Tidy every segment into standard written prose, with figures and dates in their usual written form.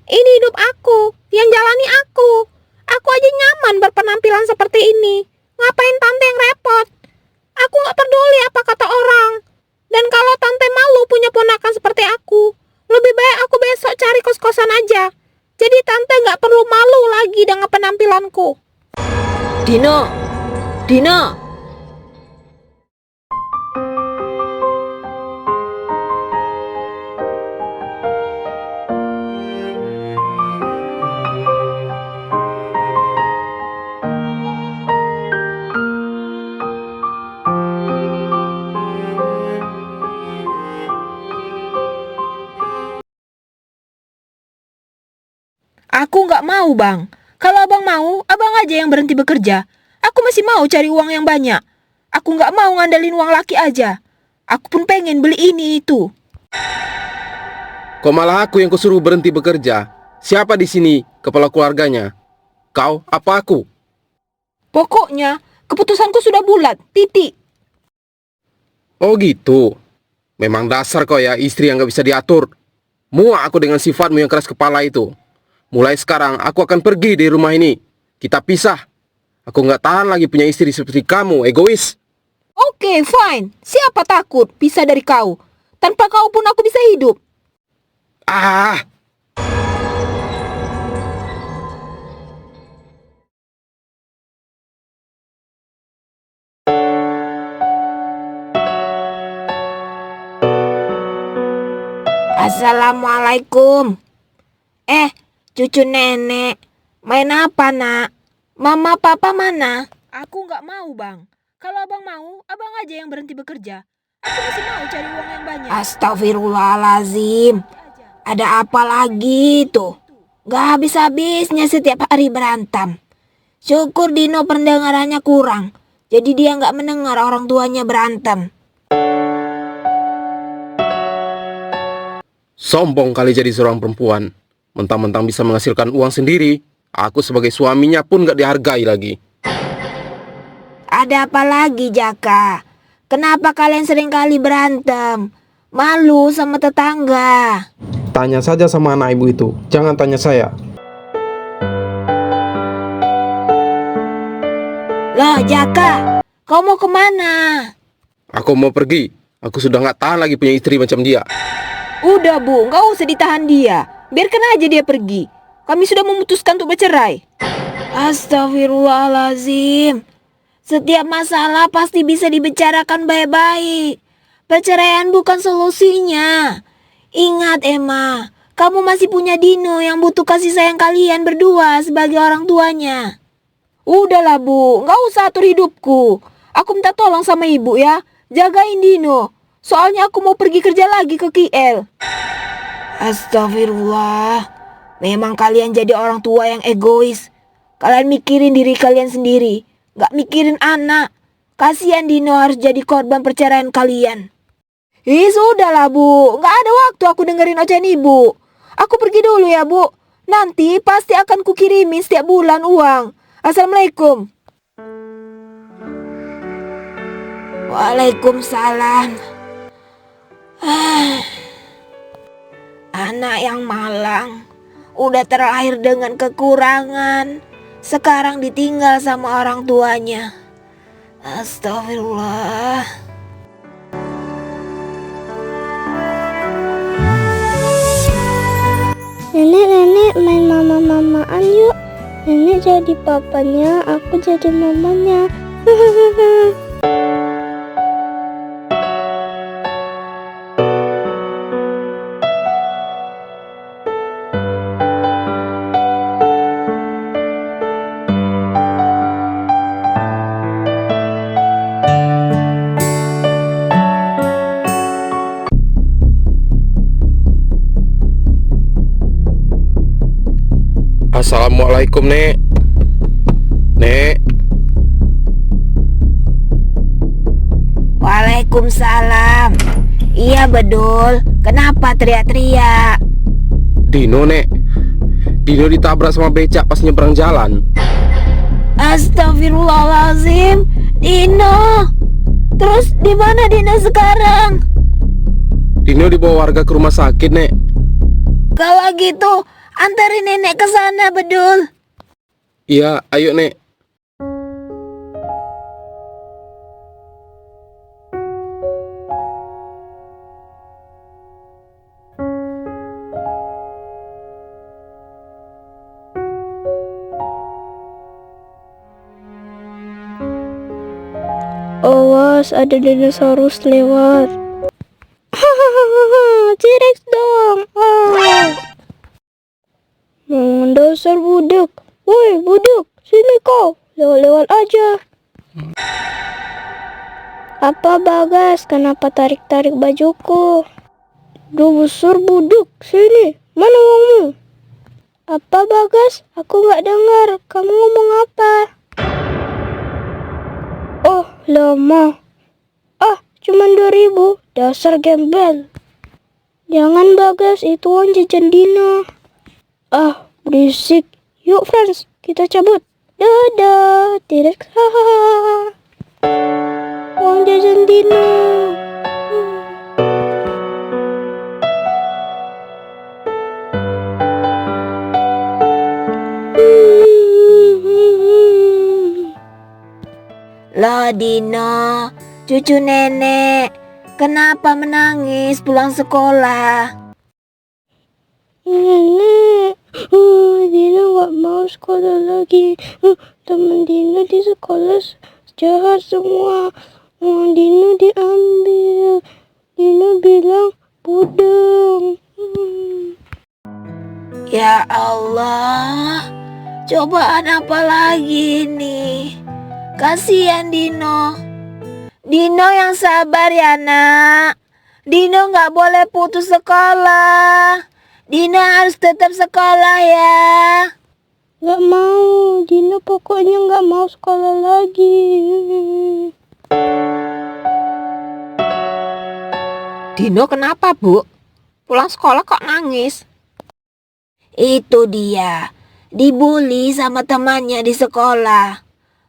Ini hidup aku, yang jalani aku. Aku aja nyaman berpenampilan seperti ini. Ngapain tante yang repot? Aku gak peduli apa kata orang. Dan kalau tante malu punya ponakan seperti aku, lebih baik aku besok cari kos-kosan aja. Jadi tante gak perlu malu lagi dengan penampilanku. Dino, Dino. Aku nggak mau, Bang. Kalau abang mau, abang aja yang berhenti bekerja. Aku masih mau cari uang yang banyak. Aku nggak mau ngandelin uang laki aja. Aku pun pengen beli ini itu. Kok malah aku yang kusuruh berhenti bekerja? Siapa di sini kepala keluarganya? Kau apa aku? Pokoknya, keputusanku sudah bulat. Titik. Oh gitu. Memang dasar kau ya istri yang gak bisa diatur. Muak aku dengan sifatmu yang keras kepala itu. Mulai sekarang aku akan pergi dari rumah ini. Kita pisah. Aku gak tahan lagi punya istri seperti kamu, egois. Oke, fine. Siapa takut pisah dari kau? Tanpa kau pun aku bisa hidup. Ah, Assalamualaikum. Cucu nenek. Main apa, nak? Mama, papa mana? Aku nggak mau, Bang. Kalau abang mau, abang aja yang berhenti bekerja. Aku masih mau cari uang yang banyak. Astagfirullahalazim. Ada apa lagi tuh? Gak habis-habisnya setiap hari berantem. Syukur Dino pendengarannya kurang. Jadi dia nggak mendengar orang tuanya berantem. sombong kali jadi seorang perempuan. Mentang-mentang bisa menghasilkan uang sendiri. Aku sebagai suaminya pun gak dihargai lagi. Ada apa lagi, Jaka? Kenapa kalian sering kali berantem? Malu sama tetangga. Tanya saja sama anak ibu itu. Jangan tanya saya. Loh, Jaka, kau mau kemana? Aku mau pergi. Aku sudah gak tahan lagi punya istri macam dia. Udah, Bu, nggak usah ditahan dia. Biarkan aja dia pergi. Kami sudah memutuskan untuk bercerai. Astagfirullahalazim. Setiap masalah pasti bisa dibicarakan baik-baik. Perceraian bukan solusinya. Ingat, Emma, kamu masih punya Dino yang butuh kasih sayang kalian berdua sebagai orang tuanya. Udahlah, Bu, nggak usah atur hidupku. Aku minta tolong sama ibu ya. Jagain Dino. Soalnya aku mau pergi kerja lagi ke KL. Astagfirullah. Memang kalian jadi orang tua yang egois. Kalian mikirin diri kalian sendiri. Gak mikirin anak. Kasihan Dino harus jadi korban perceraian kalian. Sudahlah, Bu. Gak ada waktu aku dengerin ocehan ibu. Aku pergi dulu ya, Bu. Nanti pasti akan kukirimin setiap bulan uang. Assalamualaikum. Waalaikumsalam. Anak yang malang, udah terlahir dengan kekurangan, sekarang ditinggal sama orang tuanya. Astagfirullah. Nenek main mama-mamaan yuk. Nenek jadi papanya, aku jadi mamanya. Assalamualaikum, Nek. Nek. Waalaikumsalam. Iya betul. Kenapa teriak-teriak? Dino, Nek. Dino ditabrak sama becak pas nyebrang jalan. Astagfirullahalazim. Dino. Terus di mana Dino sekarang? Dino dibawa warga ke rumah sakit, Nek. Kalau gitu, Antarin nenek ke sana, Bedul. Iya, ayo Nek. Awas, ada dinosaurus lewat. Hahaha, T-Rex dong. Dasar budak. Woi, budak, sini kau. Lewat-lewat aja. Apa Bagas? Kenapa tarik-tarik bajuku? Duh, besar budak. Sini. Mana uangmu? Apa Bagas? Aku nggak dengar. Kamu ngomong apa? Oh, lama. Cuma 2.000. Dasar gembel. Jangan Bagas, itu uang jajan Dina. Berisik. Yuk Franz, kita cabut. Dadah, tidak. Hahaha. Uang jajan Dina. Loh Dino, cucu nenek, kenapa menangis pulang sekolah? Nenek, Dina nggak mau sekolah lagi. Teman Dina di sekolah jahat semua. Uang Dina diambil. Dina bilang budeng. Ya Allah, cobaan apa lagi nih? Kasihan Dino. Dino yang sabar ya nak. Dino nggak boleh putus sekolah. Dino harus tetap sekolah ya. Nggak mau, Dina pokoknya nggak mau sekolah lagi. Dino kenapa Bu? Pulang sekolah kok nangis? Itu dia, dibully sama temannya di sekolah.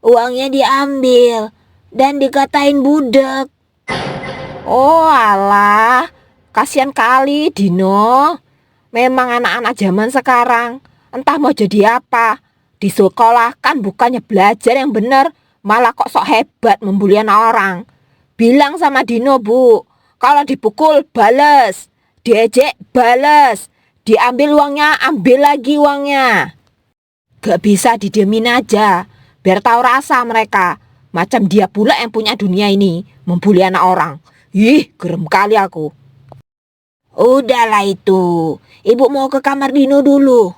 Uangnya diambil dan dikatain budak. Oh alah, kasihan kali Dino. Memang anak-anak zaman sekarang entah mau jadi apa. Di sekolah kan bukannya belajar yang benar, malah kok sok hebat membuli anak orang. Bilang sama Dino Bu, kalau dipukul bales, diejek bales, diambil uangnya ambil lagi uangnya. Gak bisa didiemin aja, biar tahu rasa mereka. Macam dia pula yang punya dunia ini, membuli anak orang. Ih, gerem kali aku. Udahlah itu, ibu mau ke kamar Dino dulu.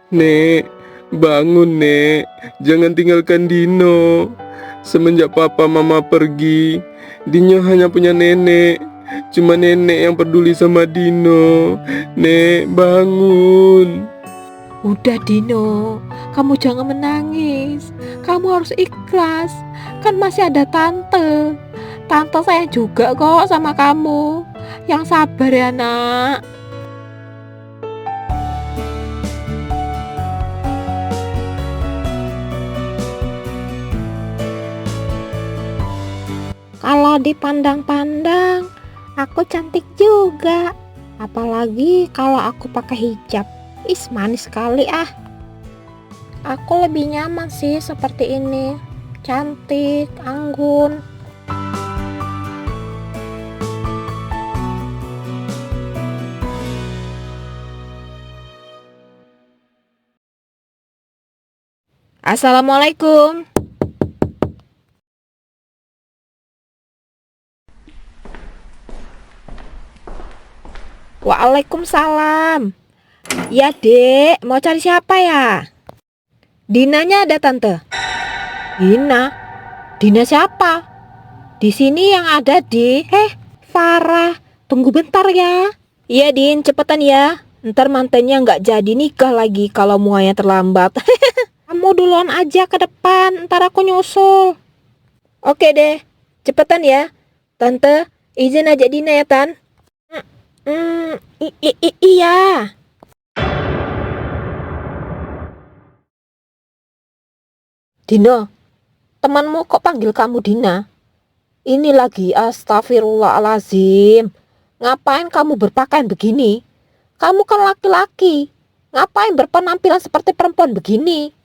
Nek, bangun Nek. Jangan tinggalkan Dino. Semenjak papa mama pergi, Dino hanya punya nenek. Cuma nenek yang peduli sama Dino. Nek, bangun. Udah Dino, kamu jangan menangis. Kamu harus ikhlas. Kan masih ada tante. Tante saya juga kok sama kamu. Yang sabar ya nak. Kalau dipandang-pandang, aku cantik juga. Apalagi kalau aku pakai hijab. Manis sekali ah. Aku lebih nyaman sih seperti ini. Cantik, anggun. Assalamualaikum. Waalaikumsalam. Ya dek, mau cari siapa ya? Dinanya ada tante. Dina siapa? Di sini yang ada di... Farah, tunggu bentar ya. Iya Din, cepetan ya. Ntar mantannya nggak jadi nikah lagi kalau muanya terlambat. Kamu duluan aja ke depan, ntar aku nyusul. Oke deh, cepetan ya. Tante, izin aja Dina ya Tan. Iya. Dino, temanmu kok panggil kamu Dina? Ini lagi astagfirullahalazim. Ngapain kamu berpakaian begini? Kamu kan laki-laki. Ngapain berpenampilan seperti perempuan begini?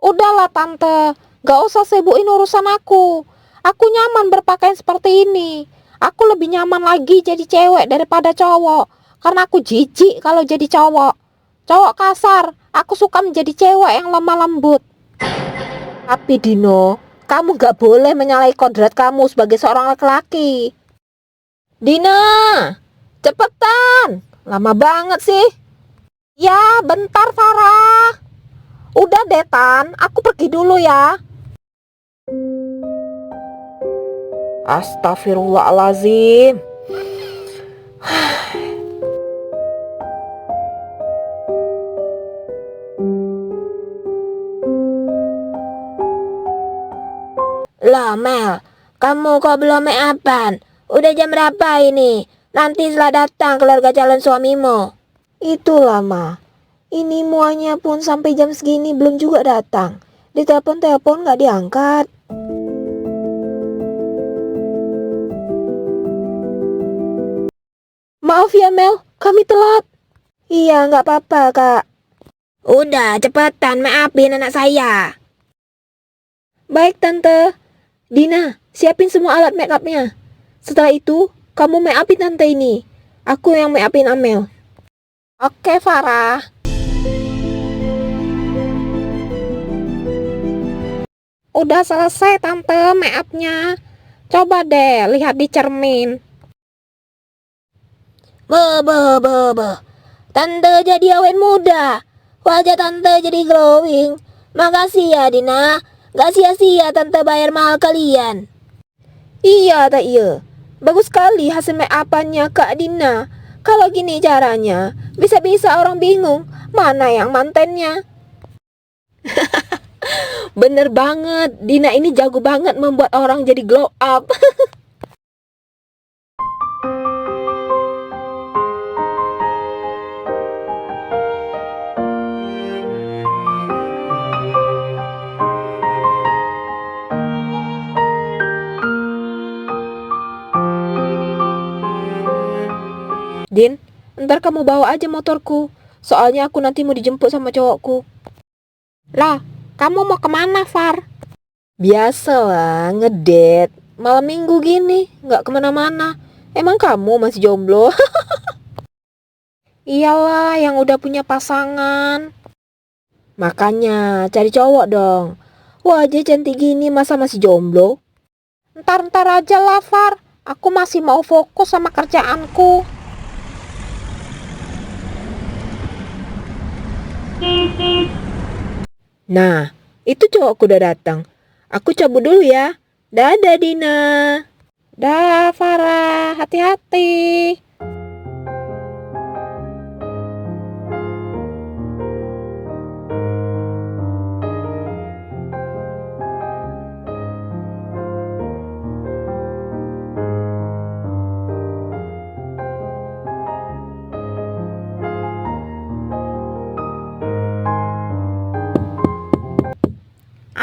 Udahlah tante, gak usah sibukin urusan aku. Aku nyaman berpakaian seperti ini. Aku lebih nyaman lagi jadi cewek daripada cowok. Karena aku jijik kalau jadi cowok. Cowok kasar, aku suka menjadi cewek yang lemah lembut. Tapi Dino, kamu gak boleh menyalahi kodrat kamu sebagai seorang laki-laki. Dina, cepetan. Lama banget sih. Ya, bentar Farah. Udah deh Tan, aku pergi dulu ya. Astagfirullahalazim. Lah Mel, kamu kok belum make-upan? Udah jam berapa ini? Nanti setelah datang keluarga calon suamimu. Itulah Ma, ini muanya pun sampai jam segini belum juga datang. Ditelepon-telepon gak diangkat. Maaf ya Mel, kami telat. Iya gak apa-apa Kak. Udah cepetan maafin anak saya. Baik Tante. Dina, siapin semua alat make upnya. Setelah itu, kamu make upin tante ini. Aku yang make upin Amel. Oke, Farah. Udah selesai tante make upnya. Coba deh, lihat di cermin. Tante jadi awet muda. Wajah tante jadi glowing. Makasih ya Dina. Gak sia-sia tante bayar mahal kalian. Iya tak iya. Bagus sekali hasil make upannya Kak Dina. Kalau gini caranya, bisa-bisa orang bingung mana yang mantannya. Bener banget, Dina ini jago banget membuat orang jadi glow up. Din, ntar kamu bawa aja motorku. Soalnya aku nanti mau dijemput sama cowokku. Lah, kamu mau kemana, Far? Biasalah, ngedate. Malam minggu gini, gak kemana-mana. Emang kamu masih jomblo? Iyalah, yang udah punya pasangan. Makanya, cari cowok dong. Wajah cantik gini masa masih jomblo? Ntar aja lah, Far. Aku masih mau fokus sama kerjaanku. Nah, itu cowokku udah datang. Aku cabut dulu ya. Dadah Dina. Dah Farah, hati-hati.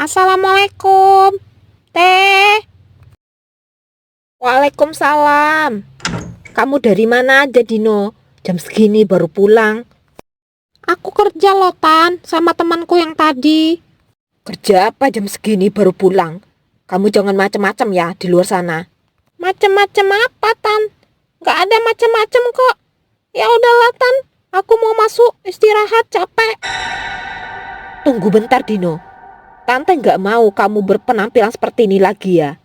Assalamualaikum. Teh. Waalaikumsalam. Kamu dari mana aja Dino? Jam segini baru pulang. Aku kerja loh Tan, sama temanku yang tadi. Kerja apa jam segini baru pulang? Kamu jangan macem-macem ya di luar sana. Macem-macem apa Tan? Gak ada macem-macem kok. Ya udahlah Tan, aku mau masuk istirahat capek. Tunggu bentar Dino. Tante gak mau kamu berpenampilan seperti ini lagi ya.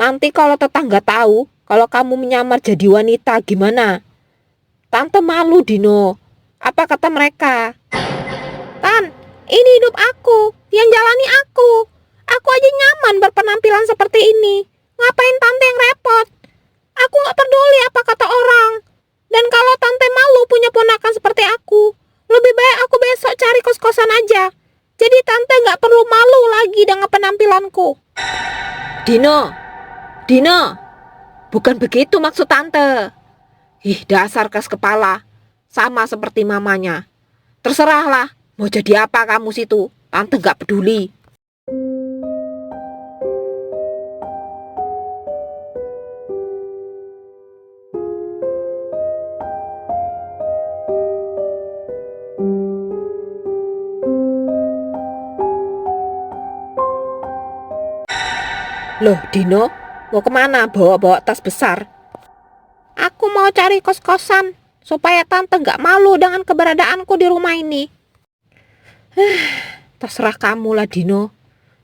Nanti kalau tetangga tahu kalau kamu menyamar jadi wanita gimana? Tante malu Dino. Apa kata mereka? Tan, ini hidup aku, yang jalani aku. Aku aja nyaman berpenampilan seperti ini. Ngapain Dino, Dino, bukan begitu maksud tante. Ih, dasar keras kepala, sama seperti mamanya. Terserahlah, mau jadi apa kamu situ, tante gak peduli. Loh, Dino, mau kemana bawa-bawa tas besar? Aku mau cari kos-kosan, supaya tante gak malu dengan keberadaanku di rumah ini. Terserah kamu lah, Dino.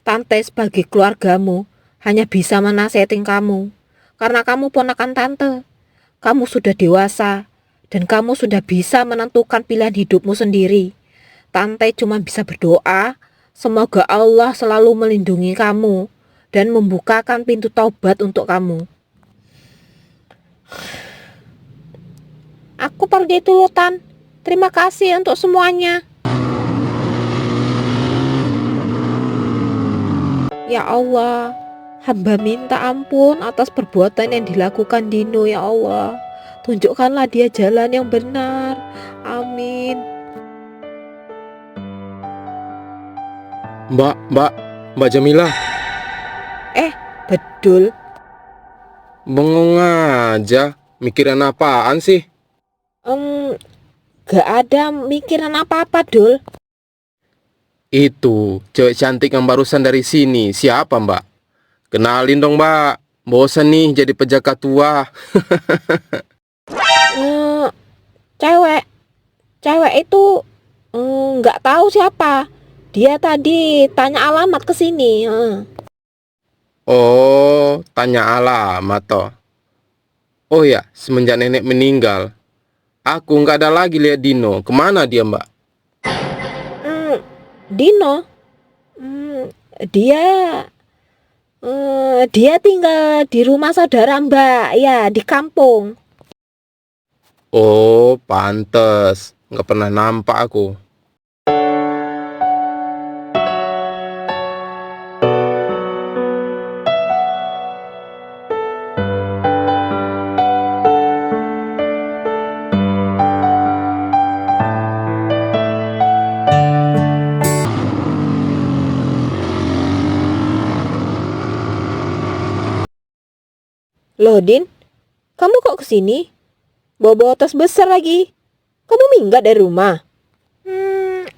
Tante sebagai keluargamu hanya bisa menasihatin kamu. Karena kamu ponakan tante. Kamu sudah dewasa, dan kamu sudah bisa menentukan pilihan hidupmu sendiri. Tante cuma bisa berdoa, semoga Allah selalu melindungi kamu dan membukakan pintu taubat untuk kamu. Aku pergi dulu, Tan. Terima kasih untuk semuanya. Ya Allah, hamba minta ampun atas perbuatan yang dilakukan Dino, ya Allah. Tunjukkanlah dia jalan yang benar. Amin. Mbak Jamila, Bedul. bengong aja. Mikirin apaan sih? Gak ada mikiran apa-apa, Dul. Itu cewek cantik yang barusan dari sini. Siapa, Mbak? Kenalin dong, Mbak. Bosan nih jadi penjaga tua. Cewek itu nggak tahu siapa. Dia tadi tanya alamat ke sini. Oh, tanya alamat toh. Oh ya, semenjak nenek meninggal, aku nggak ada lagi lihat Dino. Kemana dia, Mbak? Dino, dia dia tinggal di rumah saudara Mbak, ya di kampung. Oh, pantes. Nggak pernah nampak aku. Loh, Din, kamu kok kesini? Bawa-bawa tas besar lagi. Kamu minggat dari rumah?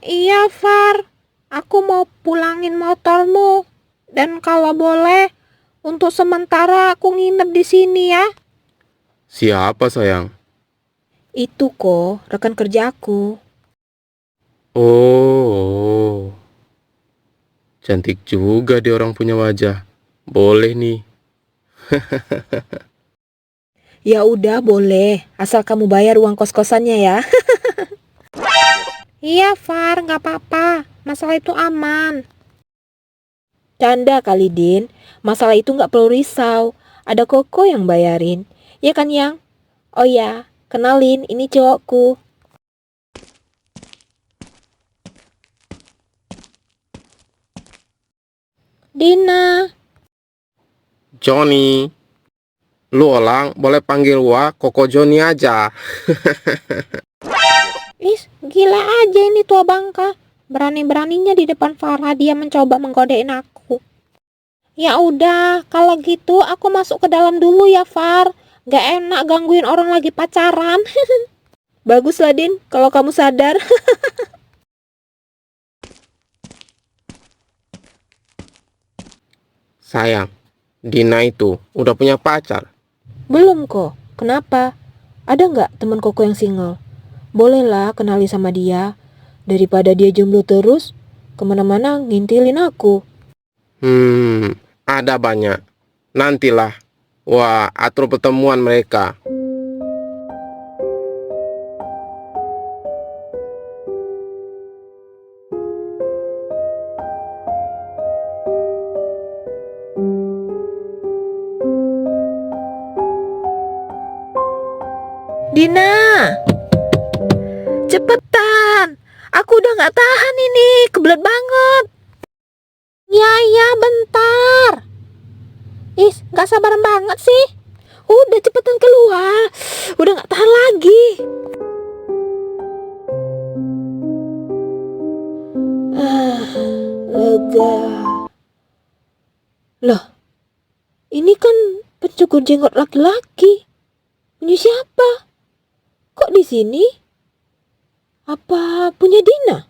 Iya, Far. Aku mau pulangin motormu. Dan kalau boleh, untuk sementara aku nginep di sini ya. Siapa, sayang? Itu kok, rekan kerjaku. Oh, cantik juga dia orang punya wajah. Boleh nih. Ya udah, boleh. Asal kamu bayar uang kos-kosannya ya. Iya, Far, nggak apa-apa. Masalah itu aman. Canda kali, Din. Masalah itu nggak perlu risau. Ada Koko yang bayarin. Ya kan, Yang? Oh ya, kenalin, ini cowokku. Dina. Johnny. Lu orang boleh panggil gua Koko Johnny aja. Gila aja ini tua bangka. Berani-beraninya di depan Farah dia mencoba menggodain aku. Ya udah, kalau gitu aku masuk ke dalam dulu ya, Far. Gak enak gangguin orang lagi pacaran. Bagus lah, Din, kalau kamu sadar. Sayang, Dina itu udah punya pacar. Belum kok. Kenapa? Ada nggak teman Koko yang single? Bolehlah kenali sama dia. Daripada dia jomblo terus, kemana-mana ngintilin aku. Ada banyak. Nantilah. Wah, atur pertemuan mereka. Dina, cepetan. Aku udah gak tahan ini, kebelet banget. Ya, bentar. banget sih? Udah cepetan keluar. Udah gak tahan lagi. Lega. Loh, ini kan pencukur jenggot laki-laki. Punya siapa? Kok di sini? Apa punya Dina?